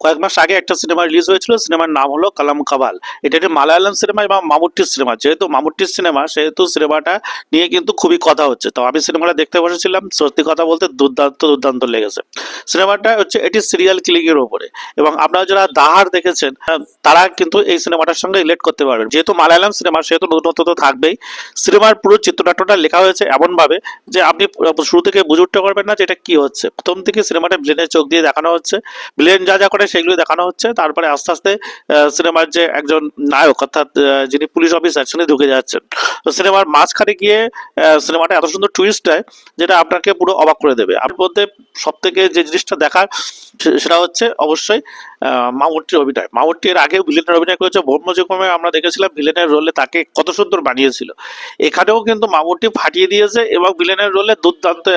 কয়েক মাস আগে একটা সিনেমা রিলিজ হয়েছিল, সিনেমার নাম হলো কালাম কাবাল। এটা একটি মালায়ালাম সিনেমা এবং মামুট্টির সিনেমা। যেহেতু মামুট্টির সিনেমা সেহেতু সিনেমাটা নিয়ে কিন্তু খুবই কথা হচ্ছে। তো আমি সিনেমাটা দেখতে বসেছিলাম, সত্যি কথা বলতে দুর্দান্ত দুর্দান্ত লেগেছে। সিনেমাটা হচ্ছে এটি সিরিয়াল কিলিং এর উপরে, এবং আপনারা যারা দাহার দেখেছেন তারা কিন্তু এই সিনেমাটার সঙ্গে রিলেট করতে পারবেন। যেহেতু মালায়ালাম সিনেমা সেহেতু নতুনত্ব তো থাকবেই। সিনেমার পুরো চিত্রনাট্যটা লেখা হয়েছে এমন ভাবে যে আপনি শুরু থেকে বুঝে উঠতে পারবেন না যে এটা কি হচ্ছে। প্রথম থেকে সিনেমাটা ভিলেনের চোখ দিয়ে দেখানো হচ্ছে, ভিলেন যা যা করে সেগুলো দেখানো হচ্ছে। তারপরে আস্তে আস্তে সিনেমার যে একজন নায়ক অর্থাৎ যিনি পুলিশ অফিসার তিনি ঢুকে যাচ্ছেন। তো সিনেমার মাঝখানে গিয়ে সিনেমাটা এত সুন্দর টুইস্ট হয় যেটা আপনাকে পুরো অবাক করে দেবে। আপনার মধ্যে সব থেকে যে জিনিসটা দেখার সেটা হচ্ছে অবশ্যই মামুট্টির অভিনয়। মামুট্টি এর আগেও ভিলেনের অভিনয় করেছে, ব্রহ্মযুগমে আমরা দেখেছিলাম ভিলেনের রোলে তাকে কত সুন্দর বানিয়েছিল। এখানেও কিন্তু মামুট্টি ফাটিয়ে দিয়েছে এবং ভিলেনের রোলে দুর্দান্ত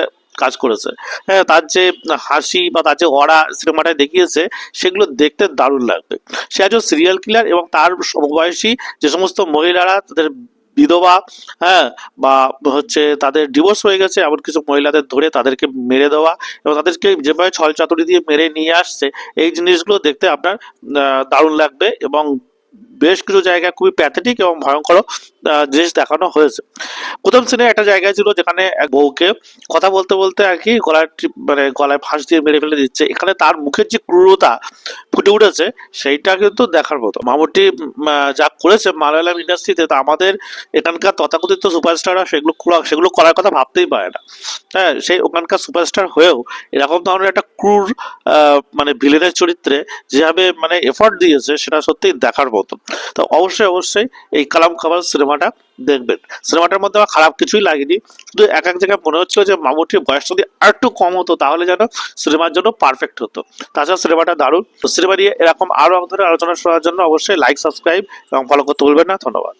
কাজ করেছে। হ্যাঁ, তার যে হাসি বা তার যে অরা সিনেমাটায় দেখিয়েছে সেগুলো দেখতে দারুণ লাগবে। সে একজন সিরিয়াল কিলার এবং তার সমবয়সী যে সমস্ত মহিলারা তাদের বিধবা, হ্যাঁ, বা হচ্ছে তাদের ডিভোর্স হয়ে গেছে এমন কিছু মহিলাদের ধরে তাদেরকে মেরে দেওয়া এবং তাদেরকে যেভাবে ছলচাতুরি দিয়ে মেরে নিয়ে আসছে, এই জিনিসগুলো দেখতে আপনার দারুণ লাগবে। এবং বেশ কিছু জায়গা খুবই প্যাথেটিক এবং ভয়ঙ্কর জিনিস দেখানো হয়েছে। প্রথম সিনে একটা জায়গায় ছিল যেখানে এক বউকে কথা বলতে বলতে আর কি গলায় মানে গলায় ফাঁস দিয়ে মেরে ফেলে দিচ্ছে। এখানে তার মুখের যে ক্রূরতা ফুটে উঠেছে সেইটা কিন্তু দেখার মতো। মামুটি যা করেছে মালায়ালাম ইন্ডাস্ট্রিতে, তা আমাদের এখানকার তথাকথিত সুপারস্টাররা সেগুলো করার কথা ভাবতেই পারে না। হ্যাঁ, সেই ওখানকার সুপারস্টার হয়েও এরকম ধরনের একটা ক্রুর মানে ভিলেনের চরিত্রে যেভাবে মানে এফর্ট দিয়েছে সেটা সত্যিই দেখার মতো। তো অবশ্যই অবশ্যই এই কালাম কাবাল সিনেমাটা দেখবেন। সিনেমাটার মধ্যে আমার খারাপ কিছুই লাগেনি, শুধু এক এক জায়গায় মনে হচ্ছিল যে মামুটির বয়স যদি আর একটু কম হতো তাহলে যেন সিনেমার জন্য পারফেক্ট হতো। তাছাড়া সিনেমাটা দারুণ। তো সিনেমা নিয়ে এরকম আরো ধরনের আলোচনা শোনার জন্য অবশ্যই লাইক, সাবস্ক্রাইব এবং ফলো করতে ভুলবেন না। ধন্যবাদ।